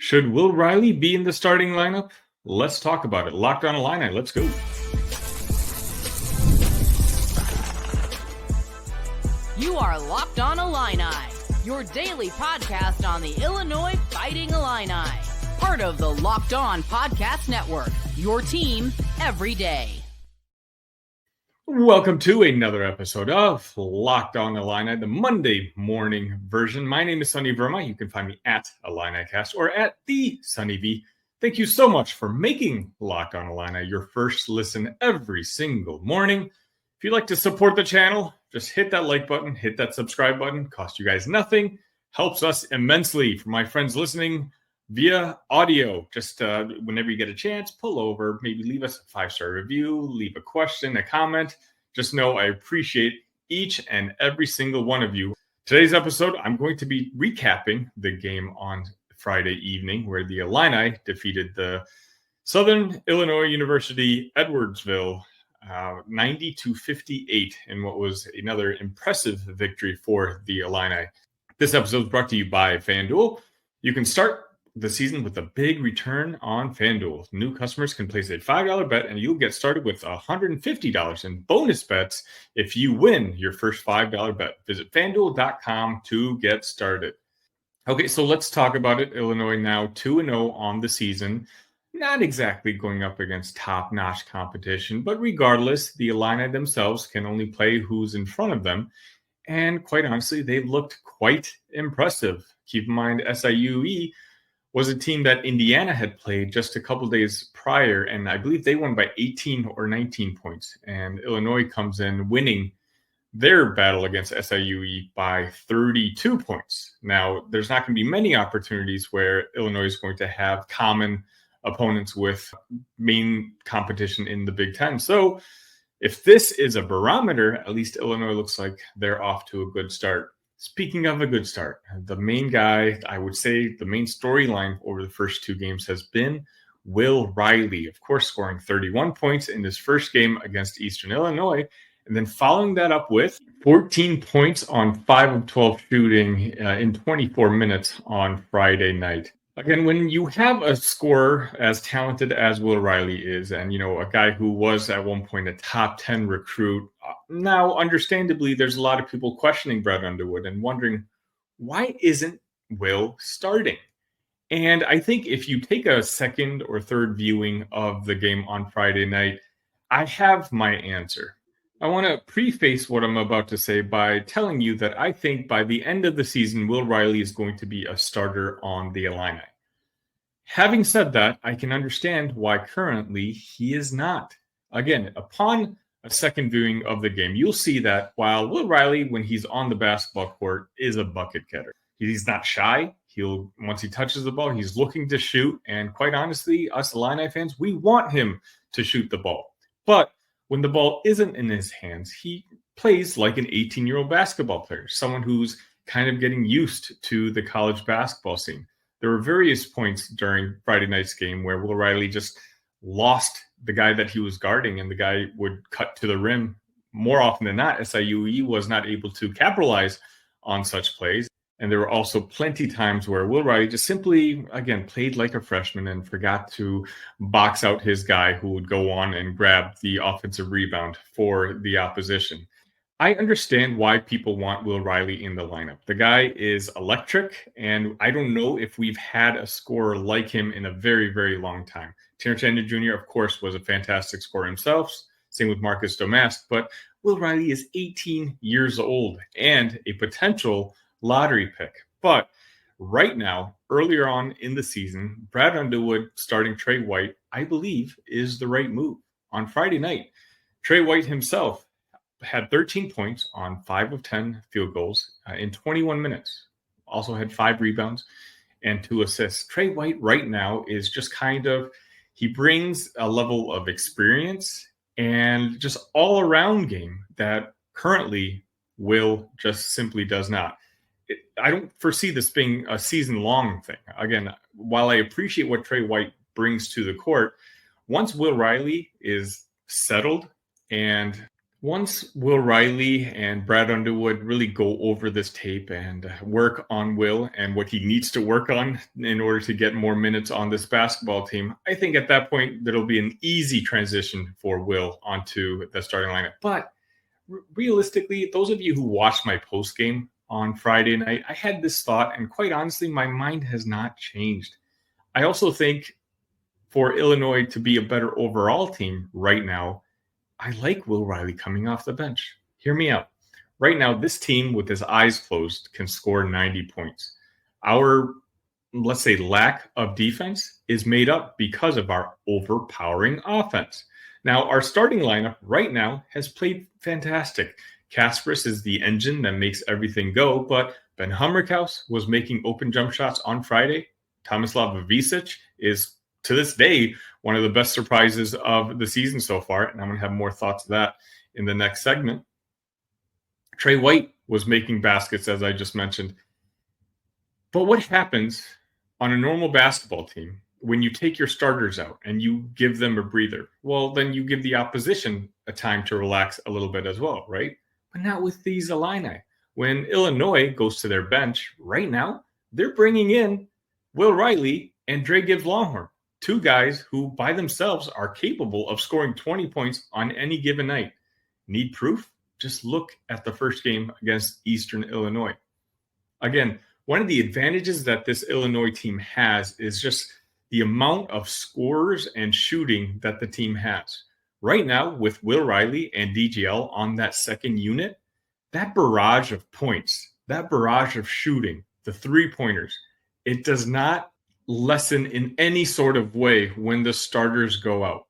Should Will Riley be in the starting lineup? Let's talk about it. Locked on Illini. Let's go. You are Locked on Illini, your daily podcast on the Illinois Fighting Illini. Part of the Locked On Podcast Network, your team every day. Welcome to another episode of Locked on Illini, the Monday morning version. My name is Sunny Verma. You can find me at IlliniCast or at the Sunny V. Thank you so much for making Locked on Illini your first listen every single morning. If you'd like to support the channel, just hit that like button, hit that subscribe button. Cost you guys nothing. Helps us immensely. For my friends listening via audio, just whenever you get a chance, pull over, maybe leave us a 5-star review, leave a question, a comment. Just know I appreciate each and every single one of you. Today's episode, I'm going to be recapping the game on Friday evening where the Illini defeated the Southern Illinois University Edwardsville 90-58 in what was another impressive victory for the Illini. This episode is brought to you by FanDuel. You can start the season with a big return on FanDuel. New customers can place a $5 bet and you'll get started with $150 in bonus bets if you win your first $5 bet. Visit FanDuel.com to get started. Okay, so let's talk about it. Illinois now 2-0 on the season. Not exactly going up against top-notch competition, but regardless, the Illini themselves can only play who's in front of them. And quite honestly, they've looked quite impressive. Keep in mind, SIUE was a team that Indiana had played just a couple days prior, and I believe they won by 18 or 19 points. And Illinois comes in winning their battle against SIUE by 32 points. Now, there's not going to be many opportunities where Illinois is going to have common opponents with main competition in the Big Ten. So if this is a barometer, at least Illinois looks like they're off to a good start. Speaking of a good start, the main guy, I would say the main storyline over the first two games has been Will Riley, of course, scoring 31 points in his first game against Eastern Illinois, and then following that up with 14 points on 5 of 12 shooting in 24 minutes on Friday night. Again, when you have a scorer as talented as Will Riley is, and, a guy who was at one point a top 10 recruit, now, understandably, there's a lot of people questioning Brad Underwood and wondering, why isn't Will starting? And I think if you take a second or third viewing of the game on Friday night, I have my answer. I want to preface what I'm about to say by telling you that I think by the end of the season, Will Riley is going to be a starter on the Illini. Having said that, I can understand why currently he is not. Again, upon a second viewing of the game, you'll see that while Will Riley, when he's on the basketball court, is a bucket getter. He's not shy. Once he touches the ball, he's looking to shoot. And quite honestly, us Illini fans, we want him to shoot the ball. But when the ball isn't in his hands, he plays like an 18-year-old basketball player, someone who's kind of getting used to the college basketball scene. There were various points during Friday night's game where Will Riley just lost the guy that he was guarding, and the guy would cut to the rim. More often than not, SIUE was not able to capitalize on such plays. And there were also plenty times where Will Riley just simply, again, played like a freshman and forgot to box out his guy who would go on and grab the offensive rebound for the opposition. I understand why people want Will Riley in the lineup. The guy is electric, and I don't know if we've had a scorer like him in a very, very long time. Terrence Shannon Jr., of course, was a fantastic scorer himself. Same with Marcus Domask. But Will Riley is 18 years old and a potential lottery pick. But right now, earlier on in the season, Brad Underwood starting Trey White, I believe, is the right move. On Friday night, Trey White himself had 13 points on 5 of 10 field goals in 21 minutes. Also had 5 rebounds and 2 assists. Trey White right now is just he brings a level of experience and just all-around game that currently Will just simply does not. I don't foresee this being a season-long thing. Again, while I appreciate what Trey White brings to the court, once Will Riley is settled and Once Will Riley and Brad Underwood really go over this tape and work on Will and what he needs to work on in order to get more minutes on this basketball team, I think at that point there'll be an easy transition for Will onto the starting lineup. But realistically, those of you who watched my post game on Friday night, I had this thought, and quite honestly, my mind has not changed. I also think for Illinois to be a better overall team right now, I like Will Riley coming off the bench. Hear me out. Right now, this team with his eyes closed can score 90 points. Our, let's say, lack of defense is made up because of our overpowering offense. Now, our starting lineup right now has played fantastic. Kasparas is the engine that makes everything go, but Ben Hummerkaus was making open jump shots on Friday. Tomislav Ivisic is, to this day, one of the best surprises of the season so far, and I'm going to have more thoughts of that in the next segment. Trey White was making baskets, as I just mentioned. But what happens on a normal basketball team when you take your starters out and you give them a breather? Well, then you give the opposition a time to relax a little bit as well, right? But not with these Illini. When Illinois goes to their bench right now, they're bringing in Will Riley and Dre Gibbs-Longhorn, two guys who by themselves are capable of scoring 20 points on any given night. Need proof? Just look at the first game against Eastern Illinois. Again, one of the advantages that this Illinois team has is just the amount of scorers and shooting that the team has. Right now, with Will Riley and DGL on that second unit, that barrage of points, that barrage of shooting, the three-pointers, it does not lessen in any sort of way when the starters go out.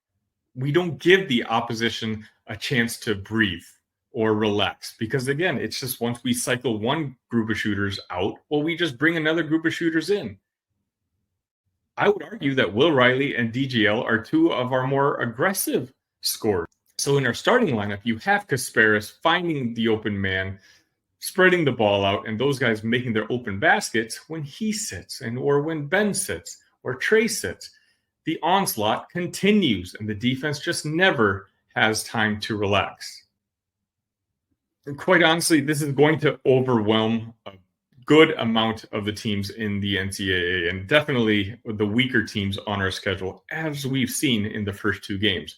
We don't give the opposition a chance to breathe or relax because, again, it's just once we cycle one group of shooters out, well, we just bring another group of shooters in. I would argue that Will Riley and DGL are two of our more aggressive scorers. So in our starting lineup, you have Kasparas finding the open man, spreading the ball out, and those guys making their open baskets when he sits or when Ben sits or Trey sits. The onslaught continues, and the defense just never has time to relax. And quite honestly, this is going to overwhelm a good amount of the teams in the NCAA, and definitely the weaker teams on our schedule, as we've seen in the first two games.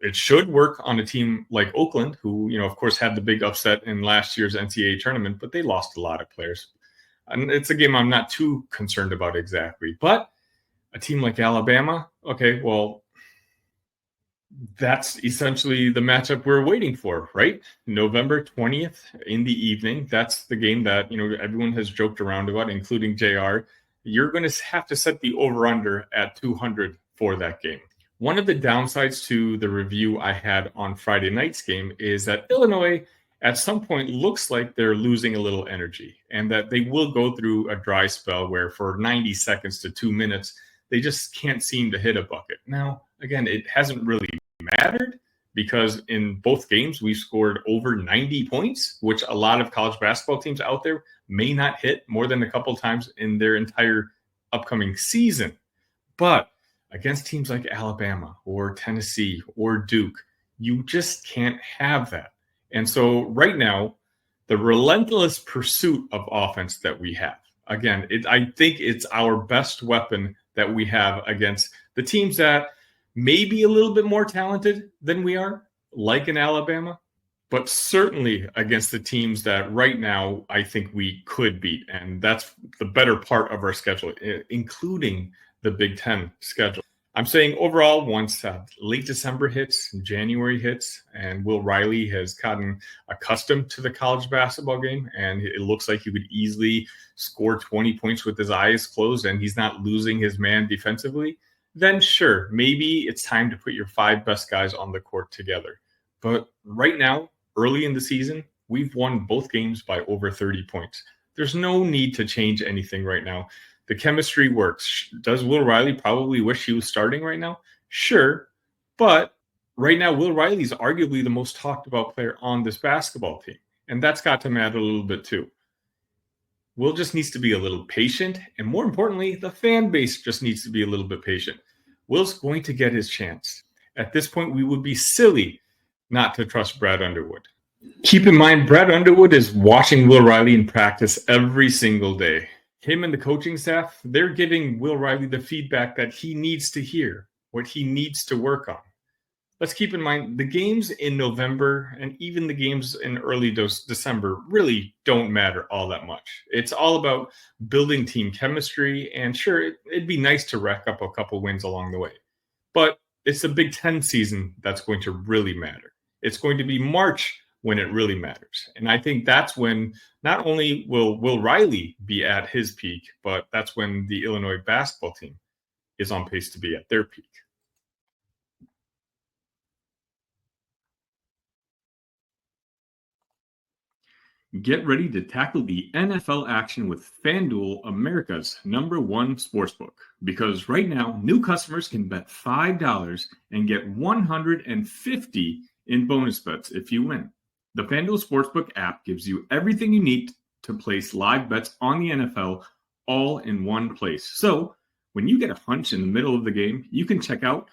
It should work on a team like Oakland, who, of course, had the big upset in last year's NCAA tournament, but they lost a lot of players. And it's a game I'm not too concerned about exactly. But a team like Alabama, okay, well, that's essentially the matchup we're waiting for, right? November 20th in the evening. That's the game that, everyone has joked around about, including JR. You're going to have to set the over-under at 200 for that game. One of the downsides to the review I had on Friday night's game is that Illinois at some point looks like they're losing a little energy and that they will go through a dry spell where for 90 seconds to 2 minutes, they just can't seem to hit a bucket. Now, again, it hasn't really mattered because in both games, we scored over 90 points, which a lot of college basketball teams out there may not hit more than a couple times in their entire upcoming season. But against teams like Alabama or Tennessee or Duke, you just can't have that. And so right now, the relentless pursuit of offense that we have, again, I think it's our best weapon that we have against the teams that may be a little bit more talented than we are, like in Alabama, but certainly against the teams that right now I think we could beat. And that's the better part of our schedule, including the Big Ten schedule. I'm saying overall, once late December hits, January hits, and Will Riley has gotten accustomed to the college basketball game, and it looks like he could easily score 20 points with his eyes closed, and he's not losing his man defensively, then sure, maybe it's time to put your 5 best guys on the court together. But right now, early in the season, we've won both games by over 30 points. There's no need to change anything right now. The chemistry works. Does Will Riley probably wish he was starting right now? Sure. But right now, Will Riley is arguably the most talked about player on this basketball team. And that's got to matter a little bit too. Will just needs to be a little patient. And more importantly, the fan base just needs to be a little bit patient. Will's going to get his chance. At this point, we would be silly not to trust Brad Underwood. Keep in mind, Brad Underwood is watching Will Riley in practice every single day. Him and the coaching staff, they're giving Will Riley the feedback that he needs to hear, what he needs to work on. Let's keep in mind the games in November and even the games in early December really don't matter all that much. It's all about building team chemistry, and sure, it'd be nice to rack up a couple wins along the way. But it's the Big Ten season that's going to really matter. It's going to be March when it really matters. And I think that's when not only will Will Riley be at his peak, but that's when the Illinois basketball team is on pace to be at their peak. Get ready to tackle the NFL action with FanDuel, America's #1 sportsbook. Because right now, new customers can bet $5 and get $150 in bonus bets if you win. The FanDuel Sportsbook app gives you everything you need to place live bets on the NFL all in one place. So when you get a hunch in the middle of the game, you can check out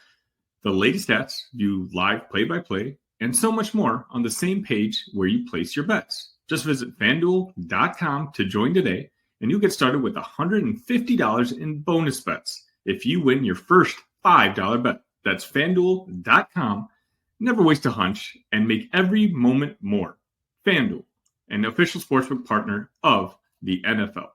the latest stats, view live play-by-play, and so much more on the same page where you place your bets. Just visit FanDuel.com to join today, and you'll get started with $150 in bonus bets if you win your first $5 bet. That's FanDuel.com. Never waste a hunch and make every moment more. FanDuel, an official sportsbook partner of the NFL.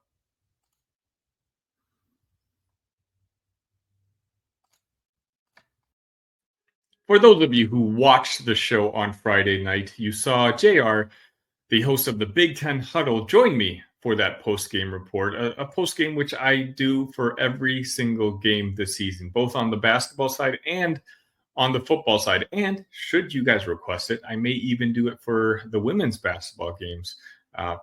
For those of you who watched the show on Friday night, you saw JR, the host of the Big Ten Huddle, join me for that post-game report, a post-game which I do for every single game this season, both on the basketball side and on the football side. And should you guys request it, I may even do it for the women's basketball games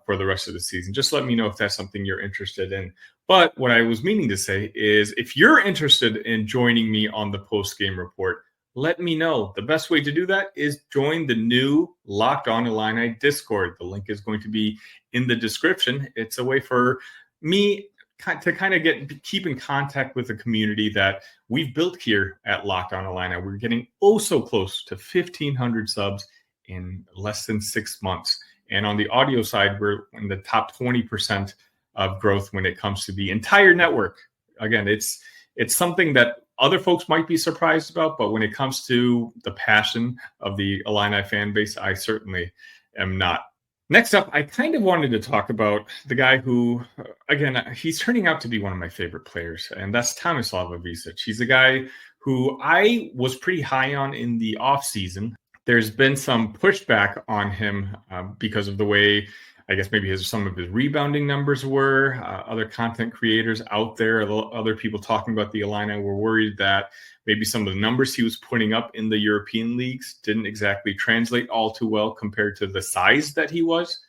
for the rest of the season. Just let me know if that's something you're interested in. But what I was meaning to say is if you're interested in joining me on the post-game report, let me know. The best way to do that is join the new Locked On Illini Discord. The link is going to be in the description. It's a way for me to kind of keep in contact with the community that we've built here at Locked On Illini. We're getting so close to 1,500 subs in less than 6 months. And on the audio side, we're in the top 20% of growth when it comes to the entire network. Again, it's something that other folks might be surprised about, but when it comes to the passion of the Illini fan base, I certainly am not. Next up, I kind of wanted to talk about the guy who, again, he's turning out to be one of my favorite players, and that's Tomislav Ivisic. He's a guy who I was pretty high on in the offseason. There's been some pushback on him because of the way, I guess maybe some of his rebounding numbers were. Other content creators out there, other people talking about the Illini were worried that maybe some of the numbers he was putting up in the European leagues didn't exactly translate all too well compared to the size that he was.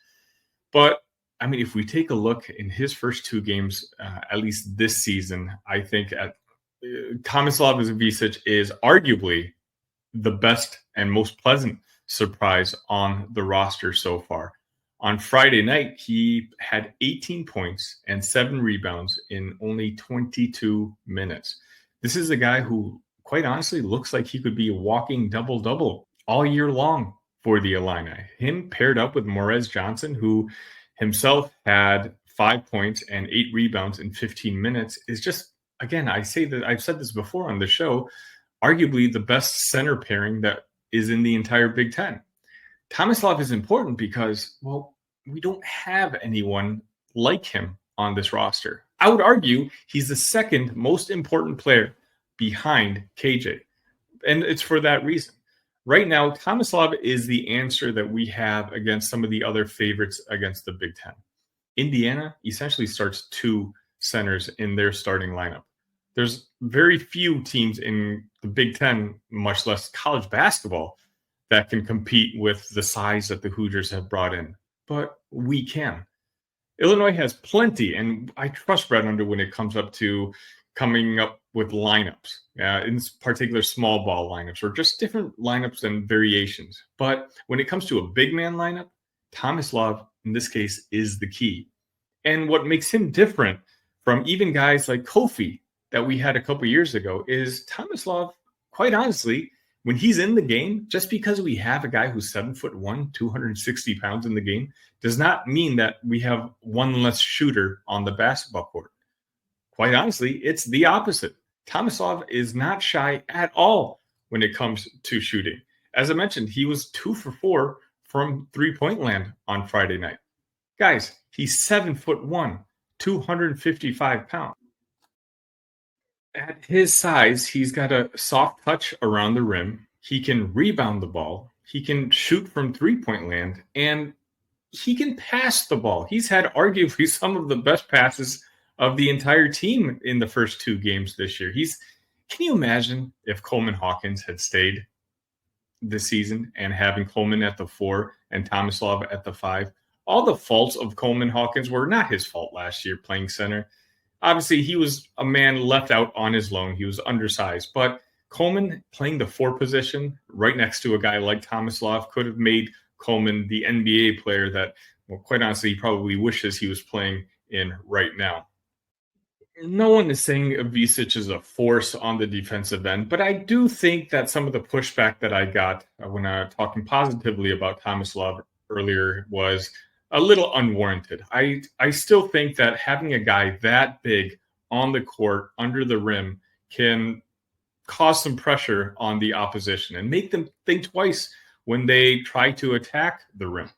But, I mean, if we take a look in his first 2 games, at least this season, I think Tomislav Ivisic is arguably the best and most pleasant surprise on the roster so far. On Friday night, he had 18 points and 7 rebounds in only 22 minutes. This is a guy who, quite honestly, looks like he could be a walking double-double all year long for the Illini. Him paired up with Morez Johnson, who himself had 5 points and 8 rebounds in 15 minutes, is just, again, I say that I've said this before on the show, arguably the best center pairing that is in the entire Big Ten. Tomislav is important because, well, we don't have anyone like him on this roster. I would argue he's the second most important player behind KJ. And it's for that reason. Right now, Tomislav is the answer that we have against some of the other favorites against the Big Ten. Indiana essentially starts 2 centers in their starting lineup. There's very few teams in the Big Ten, much less college basketball, that can compete with the size that the Hoosiers have brought in. But we can. Illinois has plenty, and I trust Brad Underwood when it comes up to coming up with lineups, in particular small ball lineups, or just different lineups and variations. But when it comes to a big man lineup, Tomislav, in this case, is the key. And what makes him different from even guys like Kofi that we had a couple years ago is Tomislav, quite honestly, when he's in the game, just because we have a guy who's 7'1", 260 pounds in the game, does not mean that we have one less shooter on the basketball court. Quite honestly, it's the opposite. Tomislav is not shy at all when it comes to shooting. As I mentioned, he was 2 for 4 from three-point land on Friday night. Guys, he's 7'1", 255 pounds. At his size, he's got a soft touch around the rim. He can rebound the ball. He can shoot from three-point land, and he can pass the ball. He's had arguably some of the best passes of the entire team in the first 2 games this year. Can you imagine if Coleman Hawkins had stayed this season and having Coleman at the 4 and Tomislav at the 5? All the faults of Coleman Hawkins were not his fault last year playing center. Obviously, he was a man left out on his loan. He was undersized. But Coleman playing the 4 position right next to a guy like Tomislav could have made Coleman the NBA player that, well, quite honestly, he probably wishes he was playing in right now. No one is saying Ivisic is a force on the defensive end, but I do think that some of the pushback that I got when I was talking positively about Tomislav earlier was a little unwarranted. I still think that having a guy that big on the court under the rim can cause some pressure on the opposition and make them think twice when they try to attack the rim.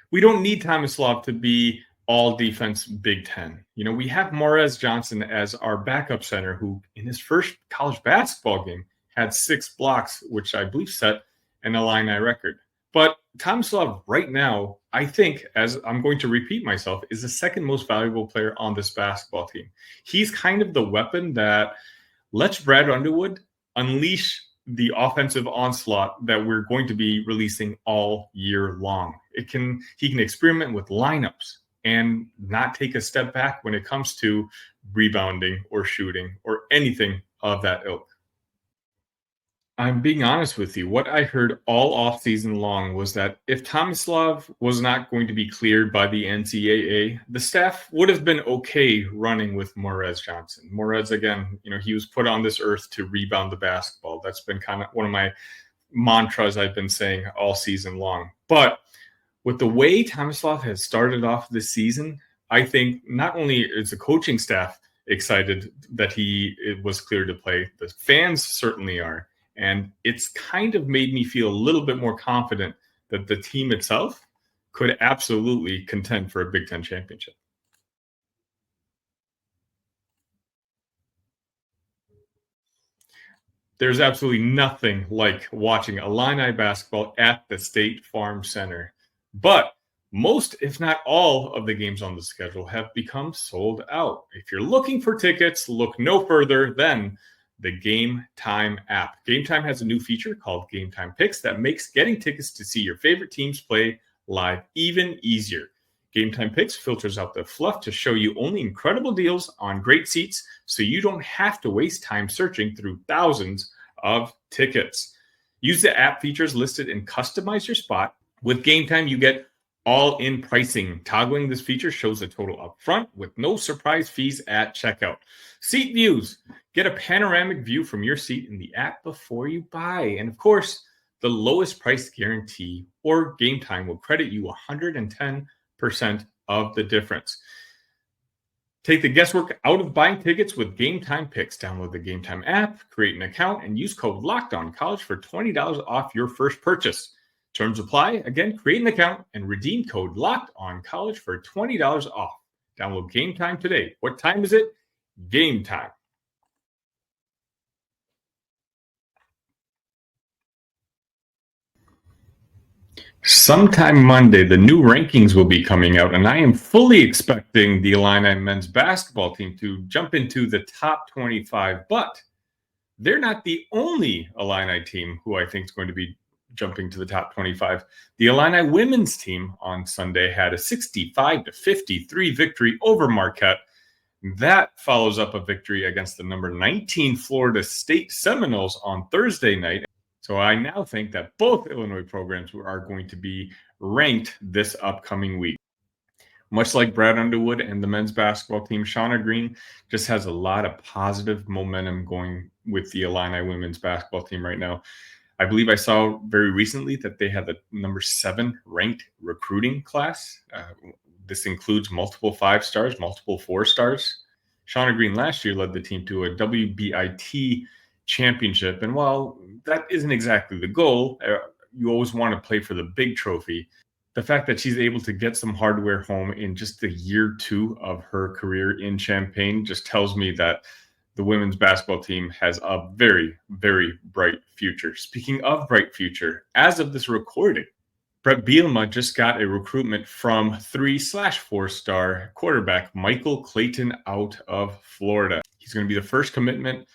We don't need Tomislav to be all defense Big Ten. We have Morez Johnson as our backup center who in his first college basketball game had 6 blocks, which I believe set an Illini record. But Tomislav right now, I think, as I'm going to repeat myself, is the second most valuable player on this basketball team. He's kind of the weapon that lets Brad Underwood unleash the offensive onslaught that we're going to be releasing all year long. He can experiment with lineups and not take a step back when it comes to rebounding or shooting or anything of that ilk. I'm being honest with you. What I heard all offseason long was that if Tomislav was not going to be cleared by the NCAA, the staff would have been okay running with Morez Johnson. Morez, again, he was put on this earth to rebound the basketball. That's been kind of one of my mantras I've been saying all season long. But with the way Tomislav has started off this season, I think not only is the coaching staff excited that he was cleared to play, the fans certainly are. And it's kind of made me feel a little bit more confident that the team itself could absolutely contend for a Big Ten championship. There's absolutely nothing like watching Illini basketball at the State Farm Center. But most, if not all, of the games on the schedule have become sold out. If you're looking for tickets, look no further than the Game Time app. Game Time has a new feature called Game Time Picks that makes getting tickets to see your favorite teams play live even easier. Game Time Picks filters out the fluff to show you only incredible deals on great seats so you don't have to waste time searching through thousands of tickets. Use the app features listed and customize your spot. With Game Time, you get all-in pricing. Toggling this feature shows the total up front with no surprise fees at checkout. Seat views. Get a panoramic view from your seat in the app before you buy. And of course, the lowest price guarantee or Game Time will credit you 110% of the difference. Take the guesswork out of buying tickets with Game Time Picks. Download the Game Time app, create an account, and use code LOCKEDONCollege for $20 off your first purchase. Terms apply. Again, create an account and redeem code LOCKEDONCollege for $20 off. Download Game Time today. What time is it? Game time. Sometime Monday, the new rankings will be coming out, and I am fully expecting the Illini men's basketball team to jump into the top 25, but they're not the only Illini team who I think is going to be jumping to the top 25. The Illini women's team on Sunday had a 65-53 victory over Marquette. That follows up a victory against the number 19 Florida State Seminoles on Thursday night. So I now think that both Illinois programs are going to be ranked this upcoming week. Much like Brad Underwood and the men's basketball team, Shauna Green just has a lot of positive momentum going with the Illini women's basketball team right now. I believe I saw very recently that they had the number 7 ranked recruiting class. This includes multiple 5 stars, multiple 4 stars. Shauna Green last year led the team to a WBIT championship. And while that isn't exactly the goal, you always want to play for the big trophy. The fact that she's able to get some hardware home in just the year 2 of her career in Champaign just tells me that the women's basketball team has a very, very bright future. Speaking of bright future, as of this recording, Brett Bielema just got a recruitment from 3/4-star quarterback Michael Clayton out of Florida. He's going to be the first commitment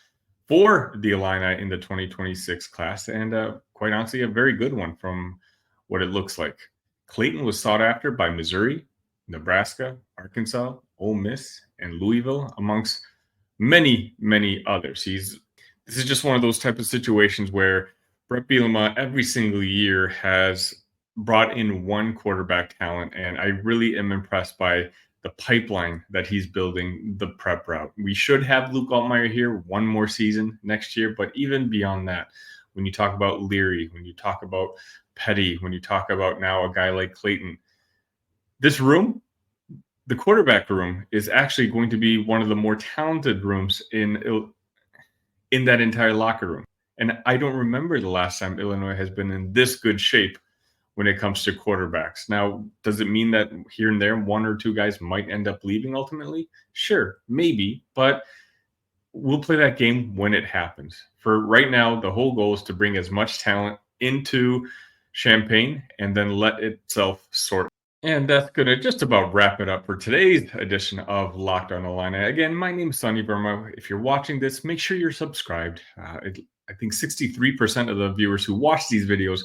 for the Illini in the 2026 class, and quite honestly, a very good one from what it looks like. Clayton was sought after by Missouri, Nebraska, Arkansas, Ole Miss, and Louisville, amongst many, many others. This is just one of those type of situations where Brett Bielema every single year has brought in one quarterback talent, and I really am impressed by the pipeline that he's building the prep route. We should have Luke Altmaier here one more season next year, but even beyond that, when you talk about Leary, when you talk about Petty, when you talk about now a guy like Clayton, this room, the quarterback room, is actually going to be one of the more talented rooms in that entire locker room. And I don't remember the last time Illinois has been in this good shape when it comes to quarterbacks. Now, does it mean that here and there, 1 or 2 guys might end up leaving ultimately? Sure, maybe, but we'll play that game when it happens. For right now, the whole goal is to bring as much talent into Champaign and then let itself sort. And that's going to just about wrap it up for today's edition of Locked On Illini. Again, my name is Sonny Verma. If you're watching this, make sure you're subscribed. I think 63% of the viewers who watch these videos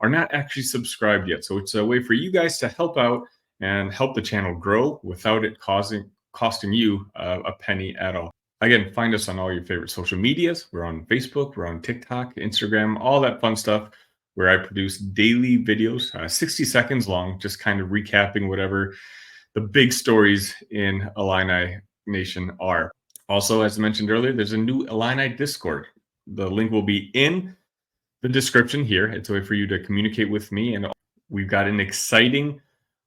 are not actually subscribed yet. So it's a way for you guys to help out and help the channel grow without it costing you a penny at all. Again, find us on all your favorite social medias. We're on Facebook, we're on TikTok, Instagram, all that fun stuff where I produce daily videos, 60 seconds long, just kind of recapping whatever the big stories in Illini Nation are. Also, as mentioned earlier, there's a new Illini Discord. The link will be in the description here. It's a way for you to communicate with me, and we've got an exciting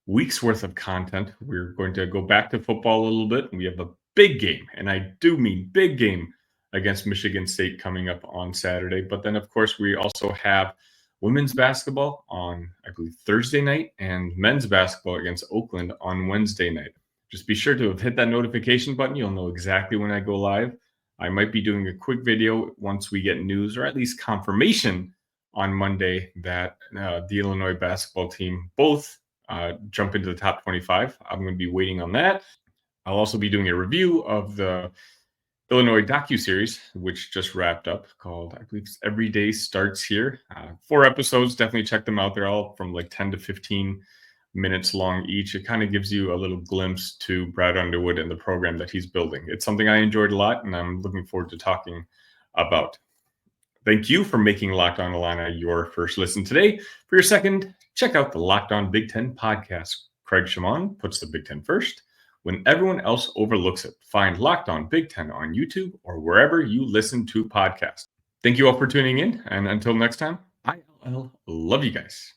week's worth of content. We're going to go back to football a little bit. We have a big game, and I do mean big game, against Michigan State coming up on Saturday. But then, of course, we also have women's basketball on, I believe, Thursday night, and men's basketball against Oakland on Wednesday night. Just be sure to have hit that notification button. You'll know exactly when I go live. I might be doing a quick video once we get news, or at least confirmation on Monday, that the Illinois basketball team both jump into the top 25. I'm going to be waiting on that. I'll also be doing a review of the Illinois docuseries, which just wrapped up, called, I believe, Every Day Starts Here. 4 episodes. Definitely check them out. They're all from like 10 to 15 minutes long each. It kind of gives you a little glimpse to Brad Underwood and the program that he's building. It's something I enjoyed a lot, and I'm looking forward to talking about. Thank you for making Locked On Illini your first listen today. For your second, check out the Locked On Big Ten podcast. Craig Shimon puts the Big Ten first when everyone else overlooks it. Find Locked On Big Ten on YouTube or wherever you listen to podcasts. Thank you all for tuning in, and until next time, I love you guys.